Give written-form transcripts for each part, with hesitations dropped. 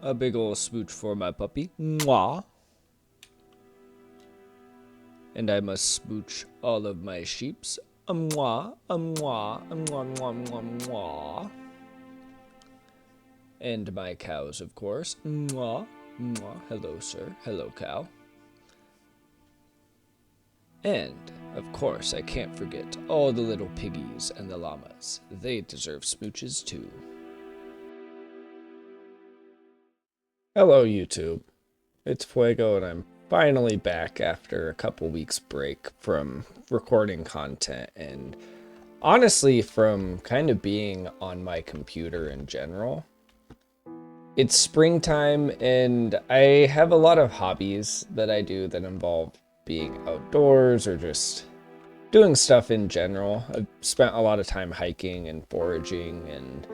A big ol' smooch for my puppy. Mwah. And I must smooch all of my sheeps. Mwah, mwah, mwah, mwah, mwah, mwah. And my cows, of course. Mwah, mwah. Hello, sir. Hello, cow. And, of course, I can't forget all the little piggies and the llamas. They deserve smooches, too. Hello, YouTube. It's Fuego, and I'm finally back after a couple weeks break from recording content, and honestly, from kind of being on my computer in general. It's springtime, and I have a lot of hobbies that I do that involve being outdoors or just doing stuff in general. I've spent a lot of time hiking and foraging and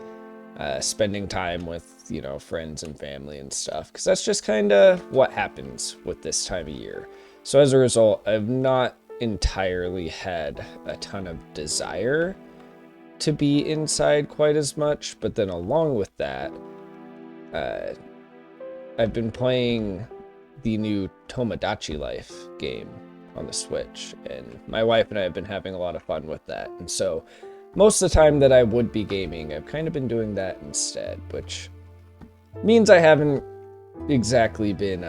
spending time with, friends and family and stuff, because that's just kind of what happens with this time of year. So as a result, I've not entirely had a ton of desire to be inside quite as much, but then along with that, I've been playing the new Tomodachi Life game on the Switch, and my wife and I have been having a lot of fun with that. And so most of the time that I would be gaming, I've kind of been doing that instead, which means I haven't exactly been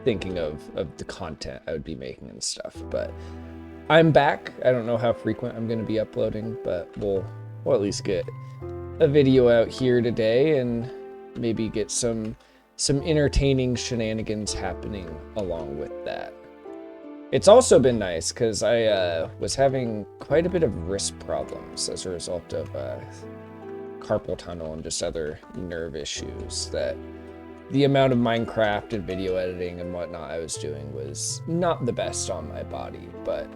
thinking of the content I would be making and stuff. But I'm back. I don't know how frequent I'm going to be uploading, but we'll at least get a video out here today and maybe get some entertaining shenanigans happening along with that. It's also been nice because I was having quite a bit of wrist problems as a result of carpal tunnel and just other nerve issues, that the amount of Minecraft and video editing and whatnot I was doing was not the best on my body, but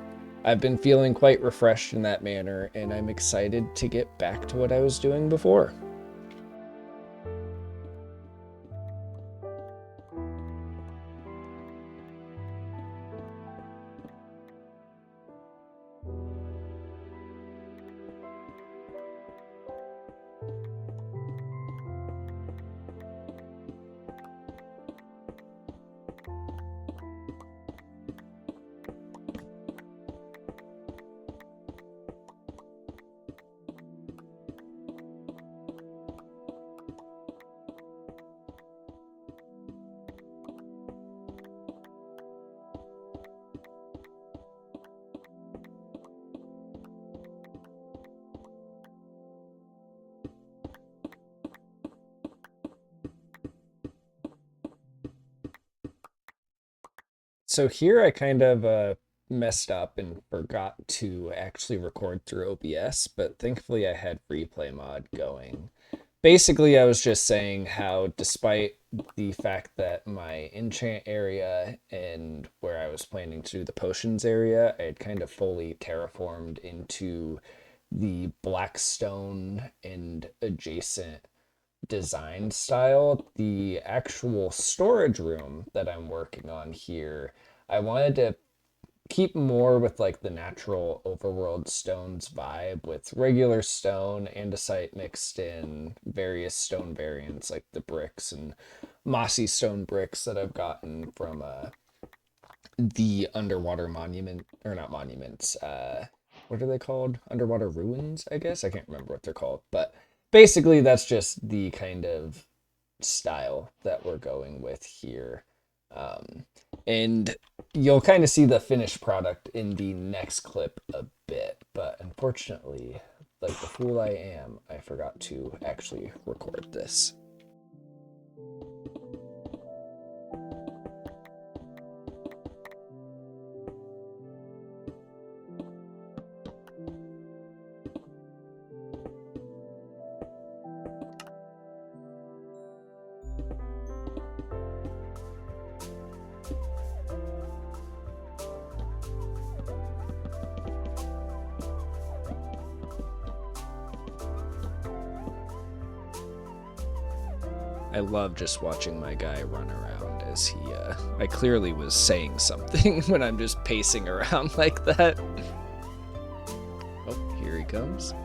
I've been feeling quite refreshed in that manner, and I'm excited to get back to what I was doing before. So here I kind of messed up and forgot to actually record through OBS, but thankfully I had replay mod going. Basically, I was just saying how despite the fact that my enchant area and where I was planning to do the potions area, I had kind of fully terraformed into the black stone and adjacent design style, the actual storage room that I'm working on here, I wanted to keep more with like the natural overworld stones vibe, with regular stone, andesite mixed in, various stone variants like the bricks and mossy stone bricks that I've gotten from the underwater monument, or not monuments, what are they called? Underwater ruins, I guess? I can't remember what they're called, but basically that's just the kind of style that we're going with here. And you'll kind of see the finished product in the next clip a bit, but unfortunately, like the fool I am, I forgot to actually record this. I love just watching my guy run around as he, I clearly was saying something when I'm just pacing around like that. Oh, here he comes.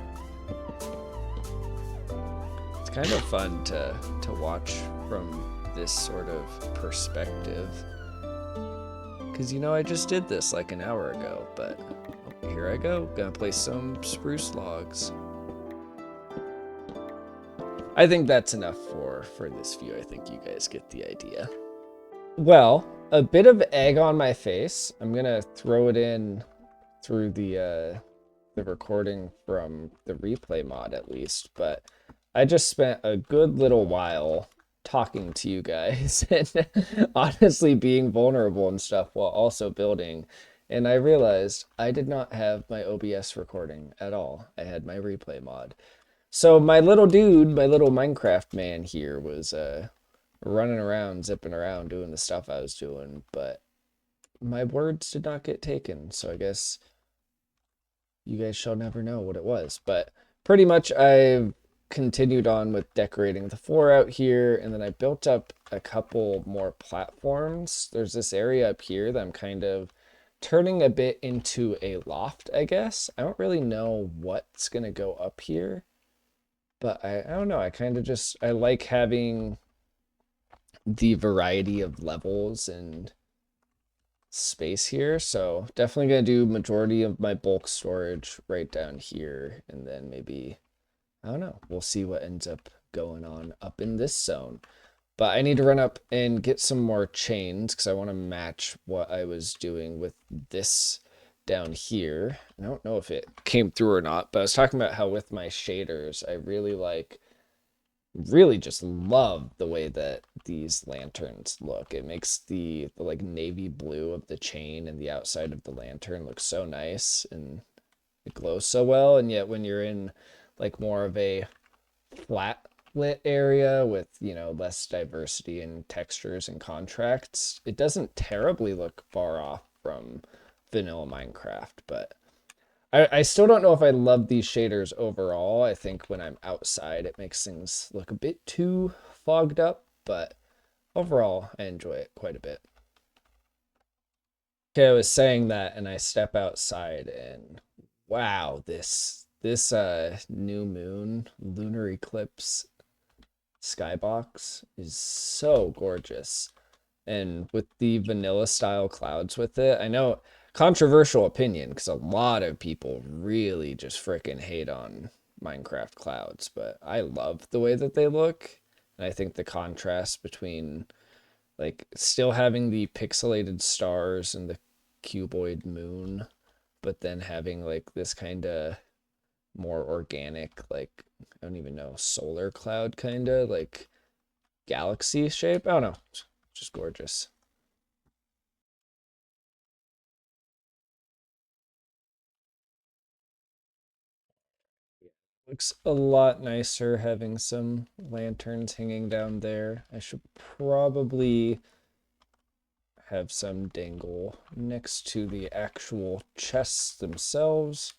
It's kind of fun to watch from this sort of perspective. Because, you know, I just did this like an hour ago, but here I go. Gonna place some spruce logs. I think that's enough for this view. I think you guys get the idea. Well, a bit of egg on my face. I'm gonna throw it in through the recording from the replay mod at least, but I just spent a good little while talking to you guys and honestly being vulnerable and stuff while also building. And I realized I did not have my OBS recording at all. I had my replay mod. So my little dude, my little Minecraft man here was running around, zipping around, doing the stuff I was doing, but my words did not get taken. So I guess you guys shall never know what it was. But pretty much I've continued on with decorating the floor out here, and then I built up a couple more platforms. There's this area up here that I'm kind of turning a bit into a loft, I guess. I don't really know what's gonna go up here, but I don't know. I kind of just, I like having the variety of levels and space here, so definitely gonna do majority of my bulk storage right down here, and then maybe, I don't know, we'll see what ends up going on up in this zone. But I need to run up and get some more chains because I want to match what I was doing with this down here. I don't know if it came through or not, but I was talking about how with my shaders I really just love the way that these lanterns look. It makes the like navy blue of the chain and the outside of the lantern look so nice, and it glows so well. And yet when you're in like more of a flat lit area with, you know, less diversity in textures and contrasts, it doesn't terribly look far off from vanilla Minecraft. But I still don't know if I love these shaders overall. I think when I'm outside, it makes things look a bit too fogged up, but overall, I enjoy it quite a bit. Okay, I was saying that, and I step outside, and wow, this new moon lunar eclipse skybox is so gorgeous. And with the vanilla style clouds with it, I know, controversial opinion, because a lot of people really just freaking hate on Minecraft clouds, but I love the way that they look. And I think the contrast between like still having the pixelated stars and the cuboid moon, but then having like this kind of more organic, like, I don't even know, solar cloud kind of like galaxy shape. I don't know. It's just gorgeous. Looks a lot nicer having some lanterns hanging down there. I should probably have some dangle next to the actual chests themselves.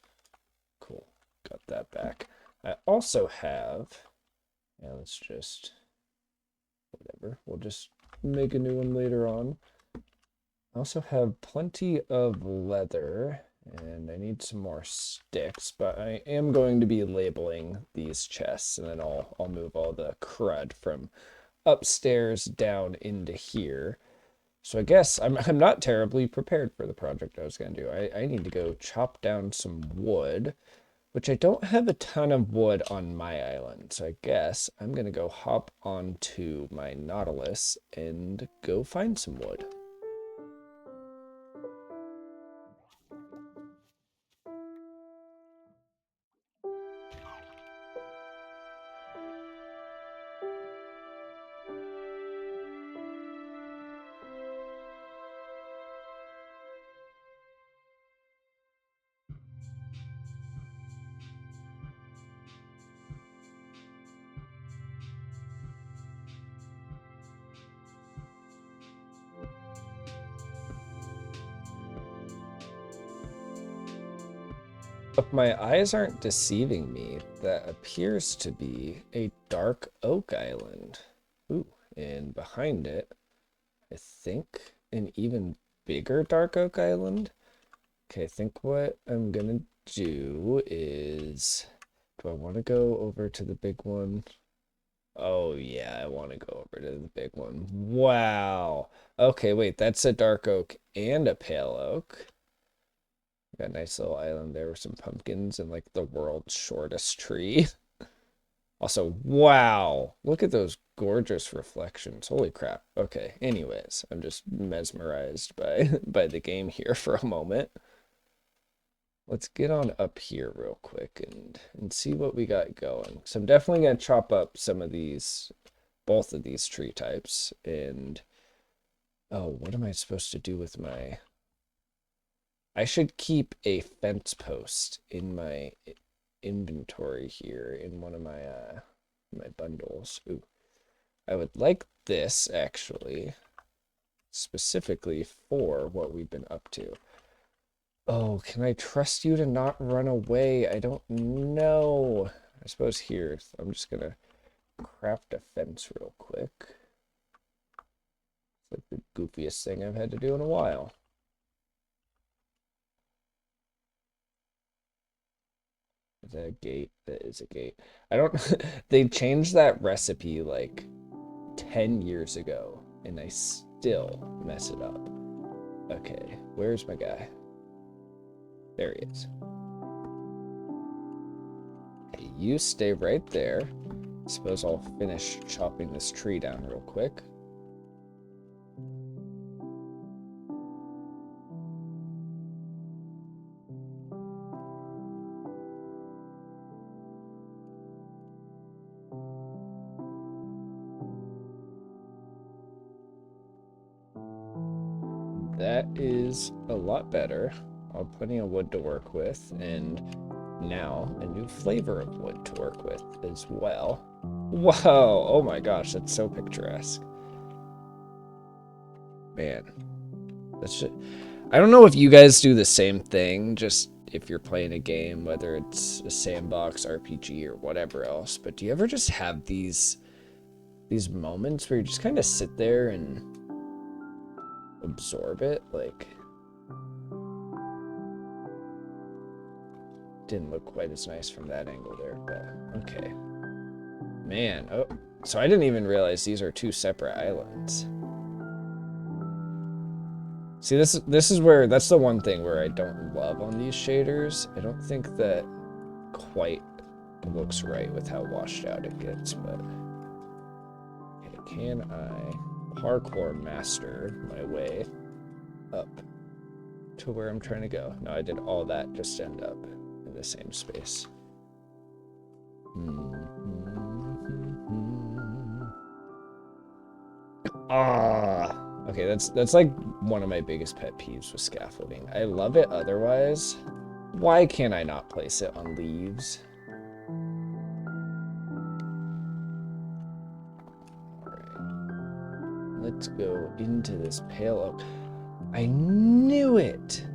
Cool, got that back. I also have, yeah, let's just, whatever, we'll just make a new one later on. I also have plenty of leather, and I need some more sticks, but I am going to be labeling these chests, and then I'll move all the crud from upstairs down into here. So I guess I'm not terribly prepared for the project I was going to do. I need to go chop down some wood, which I don't have a ton of wood on my island. So I guess I'm going to go hop onto my Nautilus and go find some wood. If my eyes aren't deceiving me, that appears to be a dark oak island. Ooh, and behind it, I think an even bigger dark oak island. Okay, I think what I'm gonna do is, do I want to go over to the big one? Oh yeah, I want to go over to the big one. Wow. Okay, wait, that's a dark oak and a pale oak. Got a nice little island there with some pumpkins and like the world's shortest tree. Also, wow, look at those gorgeous reflections. Holy crap. Okay, anyways, I'm just mesmerized by by the game here for a moment. Let's get on up here real quick and see what we got going. So I'm definitely gonna chop up some of these, both of these tree types. And oh, what am I supposed to do with my? I should keep a fence post in my inventory here in one of my bundles. Ooh, I would like this actually, specifically for what we've been up to. Oh, can I trust you to not run away? I don't know. I suppose here, I'm just gonna craft a fence real quick. It's like the goofiest thing I've had to do in a while. Is that a gate? That is a gate. I don't, they changed that recipe like 10 years ago, and I still mess it up. Okay, where's my guy? There he is. Hey, you stay right there. Suppose I'll finish chopping this tree down real quick. That is a lot better. I'll have plenty of wood to work with, and now a new flavor of wood to work with as well. Whoa! Oh my gosh, that's so picturesque. Man, that's just... I don't know if you guys do the same thing, just if you're playing a game, whether it's a sandbox, RPG, or whatever else, but do you ever just have these moments where you just kind of sit there and absorb it? Like, didn't look quite as nice from that angle there, but okay. Man, oh, so I didn't even realize these are two separate islands. See, this is where, that's the one thing where I don't love on these shaders. I don't think that quite looks right with how washed out it gets, but okay, can I parkour master my way up to where I'm trying to go? No, I did all that just to end up in the same space. Ah, okay, that's like one of my biggest pet peeves with scaffolding. I love it otherwise. Why can't I not place it on leaves? Alright. Let's go into this pale oak. I knew it!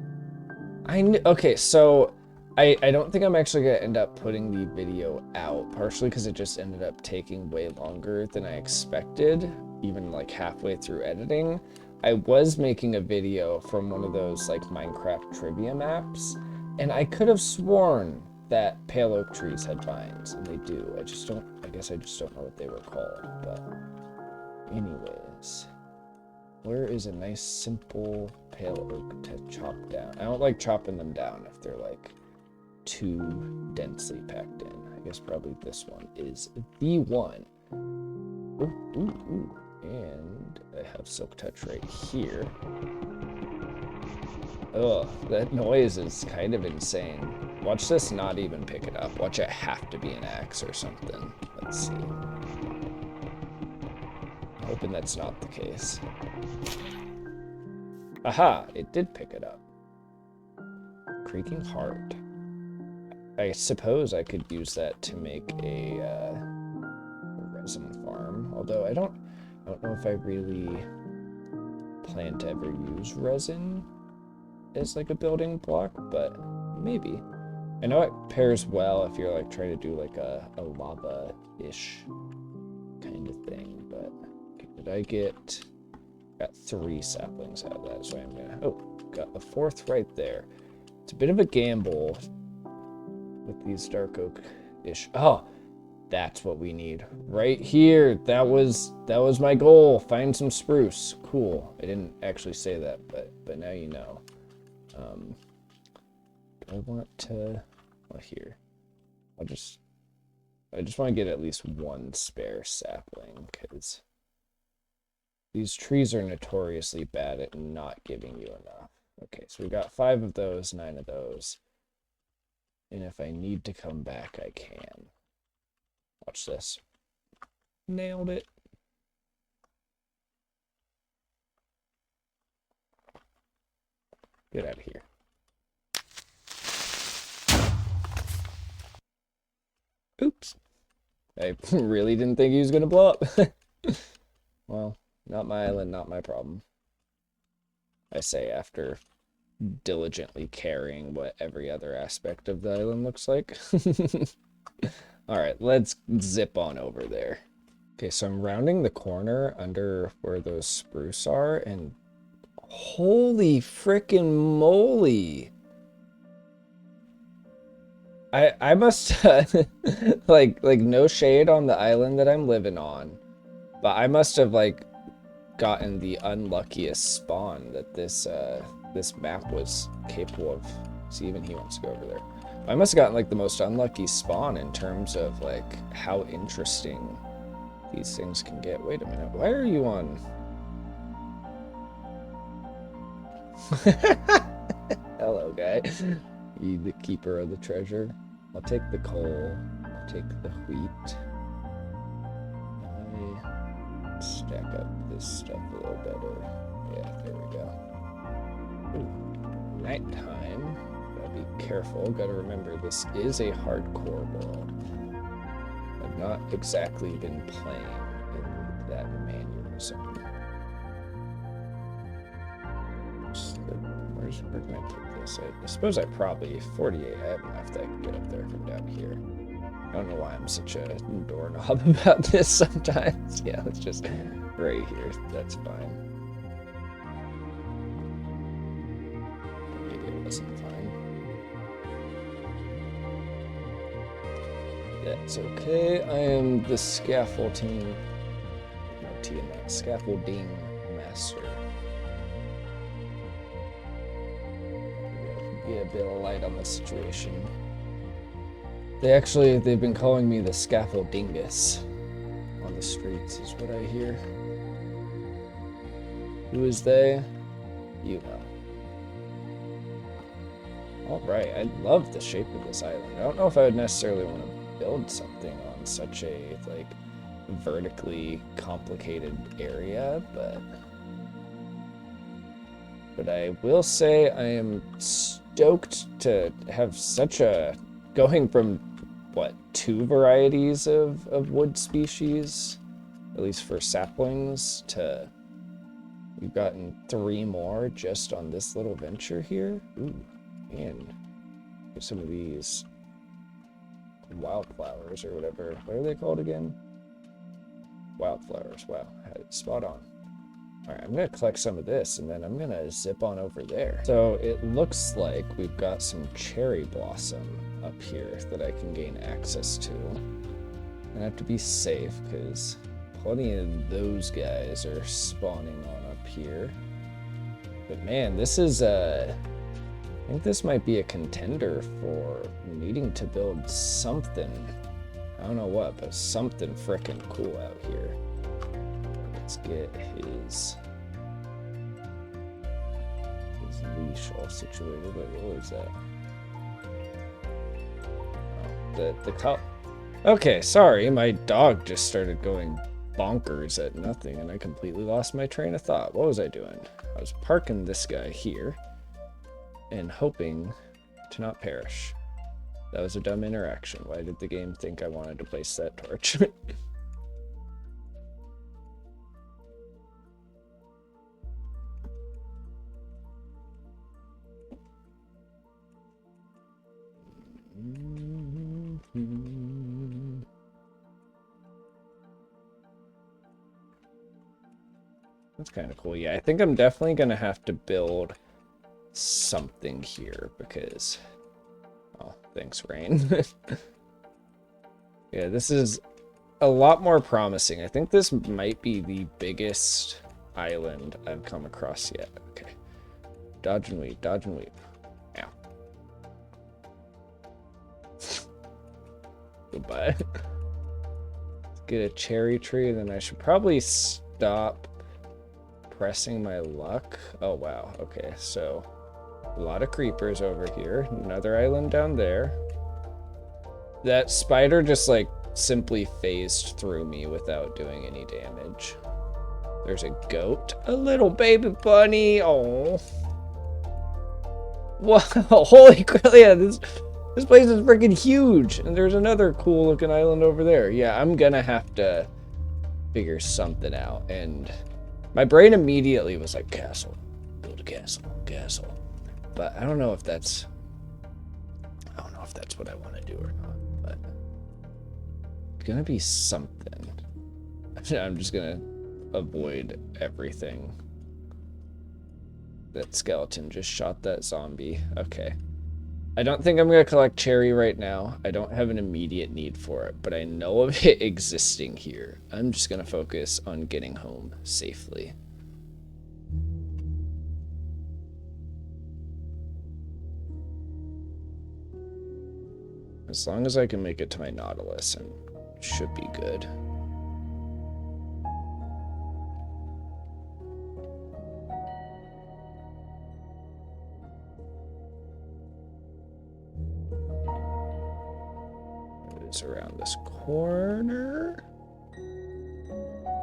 Okay, so I don't think I'm actually gonna end up putting the video out, partially because it just ended up taking way longer than I expected, even like halfway through editing. I was making a video from one of those like Minecraft trivia maps, and I could have sworn that pale oak trees had vines, and they do. I guess I just don't know what they were called, but anyways. Where is a nice simple pale oak to chop down? I don't like chopping them down if they're like too densely packed in. I guess probably this one is the one. Ooh, ooh, ooh. And I have silk touch right here. Ugh, that noise is kind of insane. Watch this not even pick it up. Watch it have to be an axe or something. Let's see. Hoping that's not the case. Aha, it did pick it up. Creaking heart. I suppose I could use that to make a resin farm, although I don't know if I really plan to ever use resin as like a building block, but maybe. I know it pairs well if you're like trying to do like a lava-ish kind of thing, but okay, did I got 3 saplings out of that, so I'm gonna, oh, got the 4th right there. It's a bit of a gamble with these dark oak-ish. Oh, That's what we need. Right here. That was my goal. Find some spruce. Cool. I didn't actually say that, but now you know. Do I want to... Well, here. I just want to get at least one spare sapling, because these trees are notoriously bad at not giving you enough. Okay, so we got 5 of those, 9 of those. And if I need to come back, I can. Watch this. Nailed it. Get out of here. Oops. I really didn't think he was going to blow up. Well, not my island, not my problem. I say after diligently carrying what every other aspect of the island looks like. Alright, let's zip on over there. Okay, so I'm rounding the corner under where those spruce are, and holy frickin' moly! I must like no shade on the island that I'm living on, but I must have like gotten the unluckiest spawn that this this map was capable of. See, even he wants to go over there. I must have gotten like the most unlucky spawn in terms of like how interesting these things can get. Wait a minute, why are you on? Hello, guy. You the keeper of the treasure. I'll take the coal. I'll take the wheat. I stack up this stuff a little better. Yeah, there we go. Ooh, nighttime. Gotta be careful. Gotta remember this is a hardcore world. I've not exactly been playing in that mannerism. Where can I take this? I suppose I probably 48. I have enough that I can get up there from down here. I don't know why I'm such a doorknob about this sometimes. Yeah, it's just right here. That's fine. Maybe it wasn't fine. That's okay. I am the scaffolding. No T in that. Scaffolding master. Get a bit of light on the situation. They've been calling me the scaffoldingus on the streets, is what I hear. Who is they? You know. Alright, I love the shape of this island. I don't know if I would necessarily want to build something on such a, like, vertically complicated area, but I will say I am stoked to have such a, going from, what, 2 varieties of wood species, at least for saplings, to we've gotten 3 more just on this little venture here. Ooh, and some of these wildflowers or whatever. What are they called again? Wildflowers. Wow, I had it spot on. Alright, I'm going to collect some of this, and then I'm going to zip on over there. So it looks like we've got some cherry blossom up here that I can gain access to. I have to be safe, because plenty of those guys are spawning on up here. But man, this is, I think this might be a contender for needing to build something. I don't know what, but something frickin' cool out here. Let's get his leash all situated. Wait, what was that? Oh, the cop. Okay, sorry, my dog just started going bonkers at nothing, and I completely lost my train of thought. What was I doing? I was parking this guy here and hoping to not perish. That was a dumb interaction. Why did the game think I wanted to place that torch? That's kind of cool. Yeah, I think I'm definitely going to have to build something here because... Oh, thanks, rain. Yeah, this is a lot more promising. I think this might be the biggest island I've come across yet. Okay. Dodge and weave, dodge and weave. Ow. Goodbye. Let's get a cherry tree, then I should probably stop pressing my luck. Oh, wow. Okay, so a lot of creepers over here. Another island down there. That spider just, like, simply phased through me without doing any damage. There's a goat. A little baby bunny. Oh. Wow. Holy crap. Yeah, this place is freaking huge. And there's another cool looking island over there. Yeah, I'm gonna have to figure something out. And my brain immediately was like, castle. Build a castle. Castle. But I don't know if that's what I want to do or not. But it's gonna be something. I'm just gonna avoid everything. That skeleton just shot that zombie. Okay. I don't think I'm gonna collect cherry right now. I don't have an immediate need for it, but I know of it existing here. I'm just gonna focus on getting home safely. As long as I can make it to my Nautilus, and should be good. It's around this corner.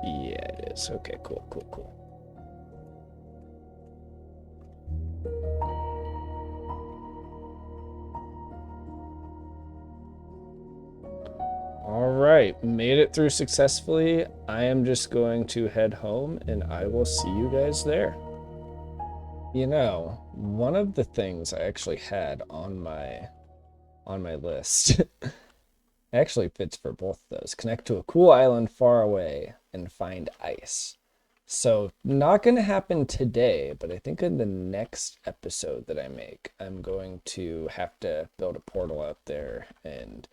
Yeah, it is. Okay, cool, cool, cool. All right, made it through successfully. I am just going to head home, and I will see you guys there. You know, one of the things I actually had on my list actually fits for both of those. Connect to a cool island far away and find ice. So not going to happen today, but I think in the next episode that I make, I'm going to have to build a portal out there and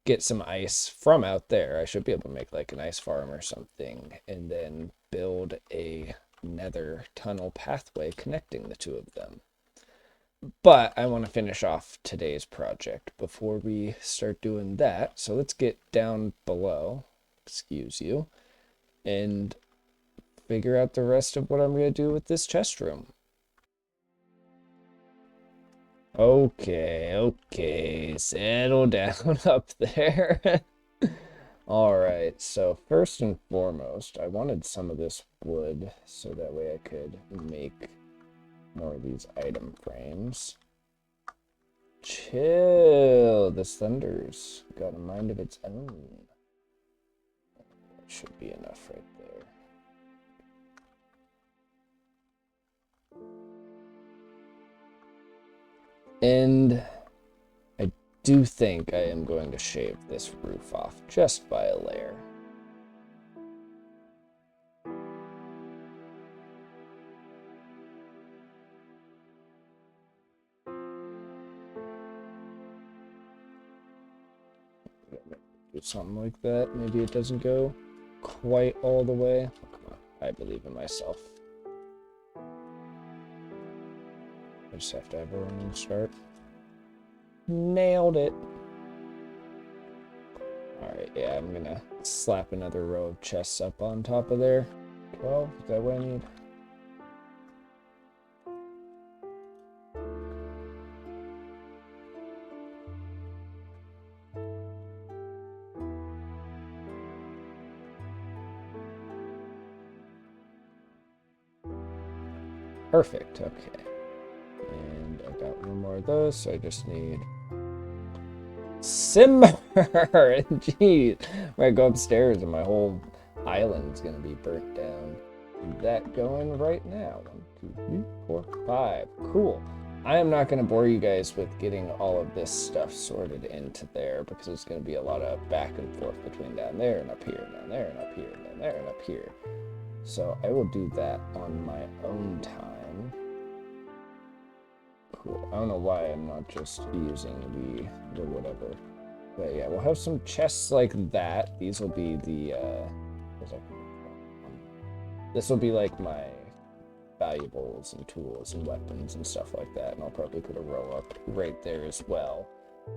get some ice from out there. I should be able to make like an ice farm or something, and then build a nether tunnel pathway connecting the two of them. But I want to finish off today's project before we start doing that. So let's get down below, excuse you, and figure out the rest of what I'm going to do with this chest room. Okay, settle down up there. Alright, so first and foremost, I wanted some of this wood so that way I could make more of these item frames. Chill, this thunder's got a mind of its own. That should be enough right there. And I do think I am going to shave this roof off just by a layer. Do something like that. Maybe it doesn't go quite all the way. Oh, come on. I believe in myself. I just have to have a running start. Nailed it. Alright, yeah, I'm gonna slap another row of chests up on top of there. 12, is that what I need? Perfect, okay. And I got one more of those, so I just need simmer. Jeez, when I go upstairs and my whole island's gonna be burnt down. Is that going right now? 1, 2, 3, 4, 5. Cool. I am not going to bore you guys with getting all of this stuff sorted into there because it's going to be a lot of back and forth between down there and up here, down there and up here, down there and up here. So I will do that on my own time. Cool. I don't know why I'm not just using the whatever. But yeah, we'll have some chests like that. These will be the, this will be like my valuables and tools and weapons and stuff like that. And I'll probably put a row up right there as well.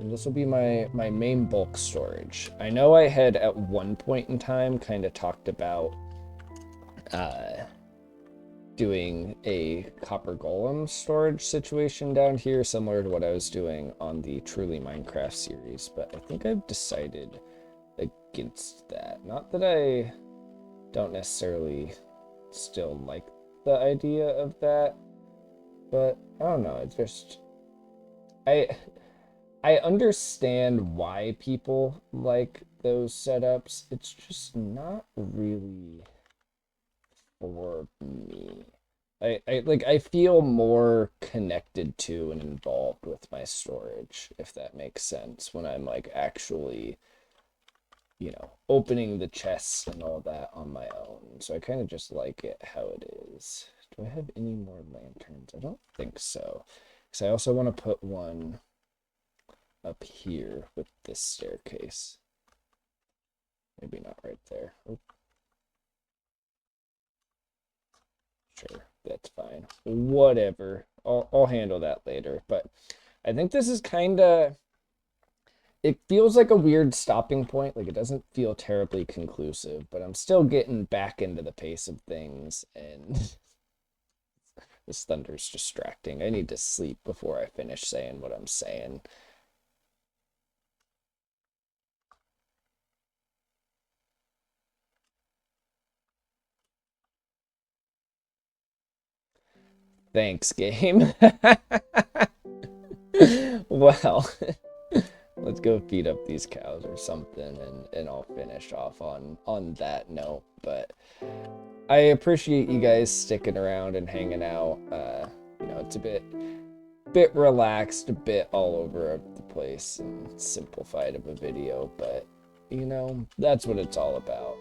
And this will be my main bulk storage. I know I had at one point in time kind of talked about doing a copper golem storage situation down here, similar to what I was doing on the Truly Minecraft series, but I think I've decided against that. Not that I don't necessarily still like the idea of that, but I don't know, it's just I understand why people like those setups. It's just not really for me. I feel more connected to and involved with my storage, if that makes sense, when I'm like actually, you know, opening the chests and all that on my own. So I kind of just like it how it is. Do I have any more lanterns? I don't think so. Because I also want to put one up here with this staircase. Maybe not right there. Oh. Sure, that's fine. Whatever. I'll handle that later. But I think this is kind of... It feels like a weird stopping point. Like, it doesn't feel terribly conclusive, but I'm still getting back into the pace of things, and this thunder's distracting. I need to sleep before I finish saying what I'm saying. Thanks, game. Well, let's go feed up these cows or something, and I'll finish off on that note. But I appreciate you guys sticking around and hanging out. You know, it's a bit relaxed, a bit all over the place and simplified of a video, but you know, that's what it's all about.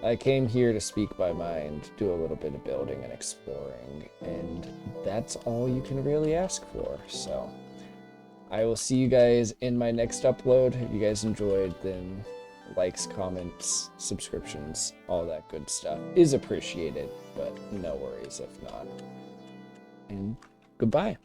I came here to speak my mind, do a little bit of building and exploring, and that's all you can really ask for. So I will see you guys in my next upload. If you guys enjoyed, then likes, comments, subscriptions, all that good stuff is appreciated, but no worries if not. And goodbye.